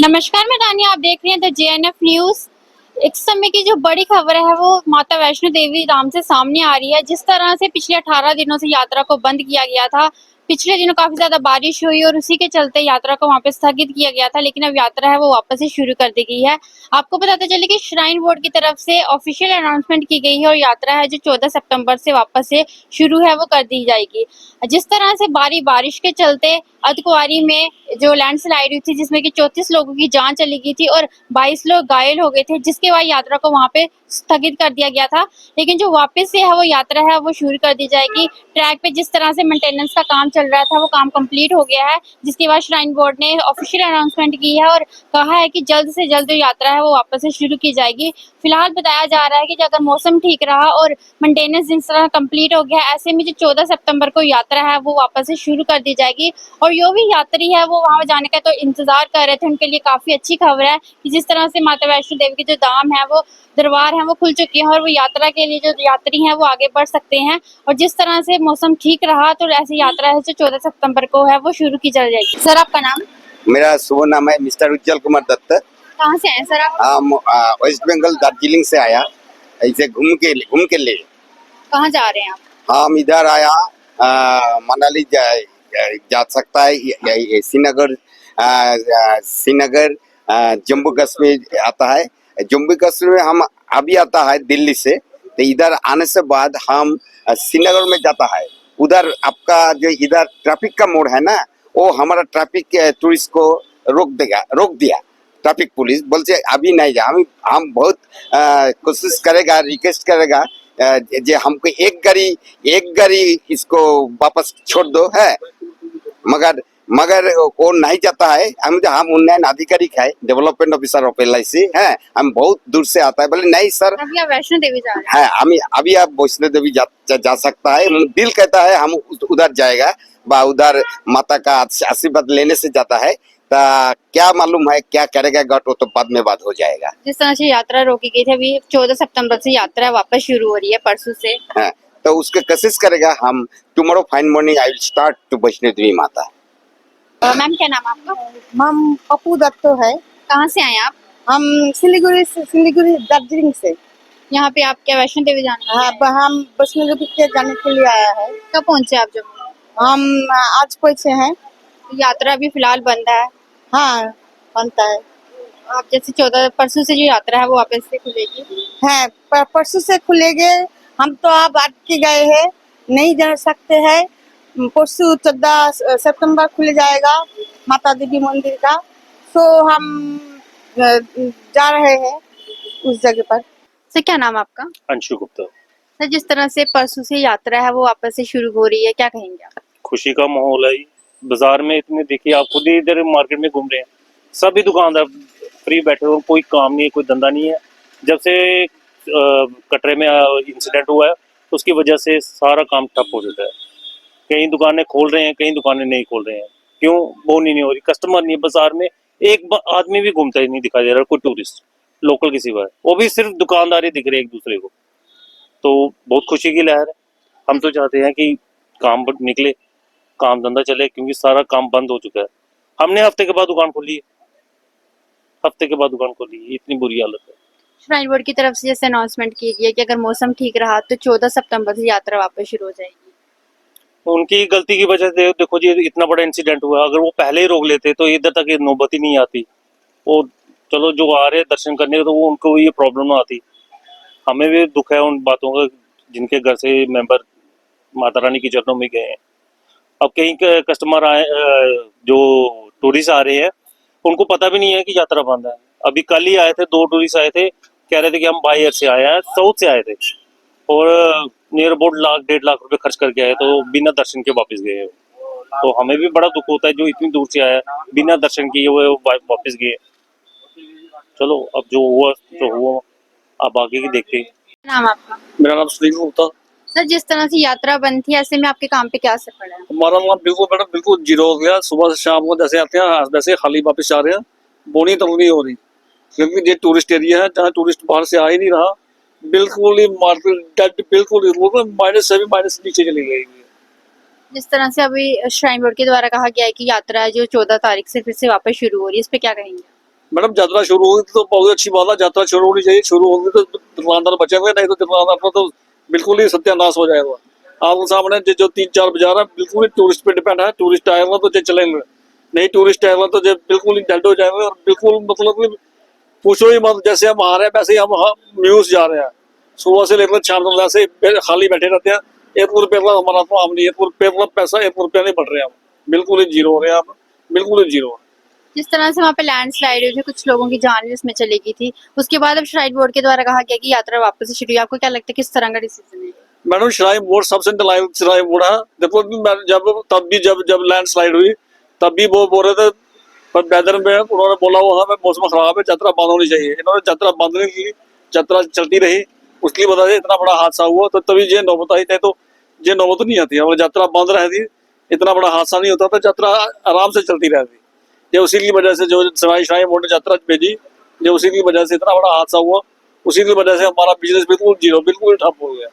नमस्कार, मैं तानिया। आप देख रहे हैं द जेएनएफ न्यूज। इस समय की जो बड़ी खबर है वो माता वैष्णो देवी धाम से सामने आ रही है। जिस तरह से पिछले 18 दिनों से यात्रा को बंद किया गया था, पिछले दिनों काफी ज्यादा बारिश हुई और उसी के चलते यात्रा को वहां पे स्थगित किया गया था, लेकिन अब यात्रा है वो वापस से शुरू कर दी गई है। आपको बताते चले कि श्राइन बोर्ड की तरफ से ऑफिशियल अनाउंसमेंट की गई है और यात्रा है जो 14 सितंबर से वापस से शुरू है वो कर दी जाएगी। जिस तरह से भारी बारिश के चलते अर्धकुंवारी में जो लैंडस्लाइड हुई थी, जिसमें कि 34 लोगों की जान चली गई थी और 22 लोग घायल हो गए थे, जिसके बाद यात्रा को वहां पे स्थगित कर दिया गया था। लेकिन जो वापस से है वो यात्रा है वो शुरू कर दी जाएगी। ट्रैक पे जिस तरह से मेंटेनेंस का काम चल रहा था वो काम कंप्लीट हो गया है, जिसके बाद श्राइन बोर्ड ने ऑफिशियल अनाउंसमेंट की है और कहा है कि जल्द से जल्द जो यात्रा है वो वापस से शुरू की जाएगी। फिलहाल बताया जा रहा है कि अगर मौसम ठीक रहा और मेंटेनेंस जिस तरह कंप्लीट हो गया, ऐसे में जो 14 सितंबर को यात्रा है वो वापस से शुरू कर दी जाएगी। और जो भी यात्री है वो वहां जाने का तो इंतजार कर रहे थे, उनके लिए काफी अच्छी खबर है कि जिस तरह से माता वैष्णो देवी के जो धाम है वो दरबार है वो खुल चुके हैं और वो यात्रा के लिए जो यात्री हैं वो आगे बढ़ सकते हैं। और जिस तरह से मौसम ठीक रहा तो ऐसी यात्रा है जो 14 सितंबर को है वो शुरू की चल जाएगी। सर, आपका नाम? मेरा शुभ नाम है मिस्टर उज्जवल कुमार दत्त। कहाँ से हैं सर आप? हम वेस्ट बंगाल दार्जिलिंग से आया, ऐसे घूम के लिए। कहाँ जा रहे हैं आप? हम इधर आया, मनाली जा सकता है, श्रीनगर, श्रीनगर, जम्मू कश्मीर आता है। जम्मू कश्मीर में हम अभी आता है दिल्ली से, तो इधर आने से बाद हम श्रीनगर में जाता है। उधर आपका जो इधर ट्रैफिक का मोड़ है ना, वो हमारा ट्रैफिक टूरिस्ट को रोक दिया। ट्रैफिक पुलिस बोलते अभी नहीं जा। हम बहुत कोशिश करेगा, रिक्वेस्ट करेगा जे हमको एक गाड़ी इसको वापस छोड़ दो है, मगर वो नहीं जाता है। हम उन्नयन आधिकारिक है, डेवलपमेंट ऑफिसर ऑफ LIC है, हम बहुत दूर से आता है। बोले नहीं सर, अभी आप वैष्णो देवी जा रहे हैं? है हम अभी आप वैष्णो देवी जा सकता है। दिल कहता है हम उधर जाएगा, बा उधर माता का आशीर्वाद लेने से जाता है। क्या मालूम है क्या करेगा गट, वो तो बाद में बात हो जाएगा। जिस तरह से यात्रा रोकी गई थी, अभी 14 सितंबर से यात्रा वापस शुरू हो रही है, परसों से। है तो उसके कोशिश करेगा हम। Tomorrow fine morning I will start to Vaishno Devi Mata. Ma'am, क्या नाम है आपका? हम पप्पू दत्त है। कहाँ से आए आप? हम सिलीगुड़ी दार्जिलिंग से। यहाँ पे आप क्या वैष्णो देवी जाना है? हाँ, हम वैष्णो देवी के जाने के लिए आया है। कब पहुँचे आप जम्मू? हम आज पहुंचे हैं। यात्रा अभी फिलहाल बंद है। हाँ, बनता है। आप जैसे 14 परसों से जो यात्रा है वो वापस से खुलेगी। है परसों से खुलेंगे। हम तो अब आज के गए हैं, नहीं जा सकते हैं। परसों 14 सितंबर खुल जाएगा माता देवी मंदिर का। तो हम जा रहे हैं उस जगह पर। सर, क्या नाम है आपका? अंशु गुप्ता। सर, जिस तरह से परसों से यात्रा है वो वापस से शुरू हो रही है, क्या कहेंगे आप? खुशी का माहौल है। बाजार में इतने देखिए, आप खुद ही इधर मार्केट में घूम रहे हैं, सभी दुकानदार फ्री बैठे हुए, कोई काम नहीं है, कोई धंधा नहीं है। जब से कटरे में इंसिडेंट हुआ है उसकी वजह से सारा काम ठप हो चुका है। कई दुकानें खोल रहे हैं, कई दुकानें नहीं खोल रहे हैं। क्यों? बोनी नहीं हो रही, कस्टमर नहीं है बाजार में। एक आदमी भी घूमता ही नहीं दिखाई दे रहा, कोई टूरिस्ट लोकल के सिवा, वो भी सिर्फ दुकानदार दिख रहे हैं एक दूसरे को। तो बहुत खुशी की लहर है। हम तो चाहते हैं कि काम निकले, काम धंधा चले, क्योंकि सारा काम बंद हो चुका है। हमने हफ्ते के बाद दुकान खोली है, हफ्ते के बाद दुकान खोली है, इतनी बुरी हालत है। श्राइन बोर्ड की तरफ से जैसे अनाउंसमेंट की गई है कि अगर मौसम ठीक रहा तो 14 सितंबर से यात्रा वापस शुरू हो जाएगी। उनकी गलती की वजह से देखो जी, इतना बड़ा इंसिडेंट हुआ। अगर वो पहले ही रोक लेते तो इधर तक ये नौबत ही नहीं आती। वो चलो जो आ रहे हैं दर्शन करने, तो वो उनको ये प्रॉब्लम ना आती। हमें भी दुख है उन बातों का, जिनके घर से मेंबर माता रानी की चरणों में गए हैं। अब कई कस्टमर आए, जो टूरिस्ट आ रहे हैं, उनको पता भी नहीं है कि यात्रा बंद है। अभी कल ही आए थे, 2 टूरिस्ट आए थे, कह रहे थे कि हम बाय एयर से आए हैं, साउथ से आए थे, और नियर अबाउट 1.5 लाख रुपए खर्च करके आए, तो बिना दर्शन के वापस गए। तो हमें भी बड़ा दुख होता है, जो इतनी दूर से आया बिना दर्शन किए हुए वापस गए। चलो, अब जो हुआ तो हुआ, अब आगे की देखते हैं। क्या नाम है आपका? मेरा नाम सुनील गुप्ता। सर, जिस तरह से यात्रा बंद थी, ऐसे में आपके काम पे क्या असर पड़ा है? हमारा वहाँ बिल्कुल मैडम बिल्कुल जीरो हो गया। सुबह से शाम को जैसे आते हैं वैसे खाली वापस जा रहे हैं। बोनी तक नहीं हो रही, क्योंकि ये टूरिस्ट एरिया है जहाँ टूरिस्ट बाहर से आ ही नहीं रहा। बिल्कुल ही मार्केट बिल्कुल माइनस से भी माइनस नीचे चली गई है। जिस तरह से अभी श्राइन बोर्ड के द्वारा कहा गया है कि यात्रा जो 14 तारीख से फिर से वापस शुरू हो रही है, इस पे क्या कहेंगे? मैडम यात्रा शुरू होगी तो बहुत अच्छी बात है, यात्रा शुरू होनी चाहिए, शुरू होगी तो दुकानदार बचेंगे, नहीं तो दुकानदार को तो बिल्कुल ही सत्यानाश हो जाएगा। आपके सामने जो 3-4 बाजार है बिल्कुल ही टूरिस्ट पे डिपेंड है, टूरिस्ट आएगा तो जो चलेंगे, नहीं टूरिस्ट आएगा तो जो बिल्कुल ही डेड हो जाएंगे। और बिल्कुल मतलब कि पूछो ही मत, जैसे हम आ रहे हैं वैसे ही हम म्यूज जा रहे हैं, सुबह से लेकर शाम तक वैसे ही खाली बैठे रहते हैं। 1 रुपये का हमारा तो आम नहीं है, 1 रुपये का पैसा 1 रुपया नहीं बढ़ रहे हैं हम, बिल्कुल ही जीरो हो रहे हैं आप, बिल्कुल ही जीरो। जिस तरह से वहाँ पे लैंडस्लाइड हुई थी, कुछ लोगों की जान भी उसमें चली गई थी, उसके बाद अब श्राइन बोर्ड के द्वारा कहा गया कि यात्रा वापस से शुरू हुई। आपको क्या लगता है किस तरह का डिसीजन है? मैडम श्राइन बोर्ड सबसे नालायक श्राइन बोर्ड है। देखो जब लैंडस्लाइड हुई तब भी वो बोल रहे थे, पर वेदर में उन्होंने बोला हुआ है मौसम खराब है, यात्रा बंद होनी चाहिए। इन्होंने यात्रा बंद नहीं की, यात्रा चलती रही, उसकी वजह से इतना बड़ा हादसा हुआ। तो तभी ये नौबत आई, नहीं तो ये नौबत नहीं आती। अगर यात्रा बंद रहती इतना बड़ा हादसा नहीं होता, तो यात्रा आराम से चलती रहती। ये उसी की वजह से जो श्राइन बोर्ड ने यात्रा भेजी, ये उसी की वजह से इतना बड़ा हादसा हुआ, उसी की वजह से हमारा बिजनेस बिल्कुल जीरो, बिल्कुल ठप हो गया।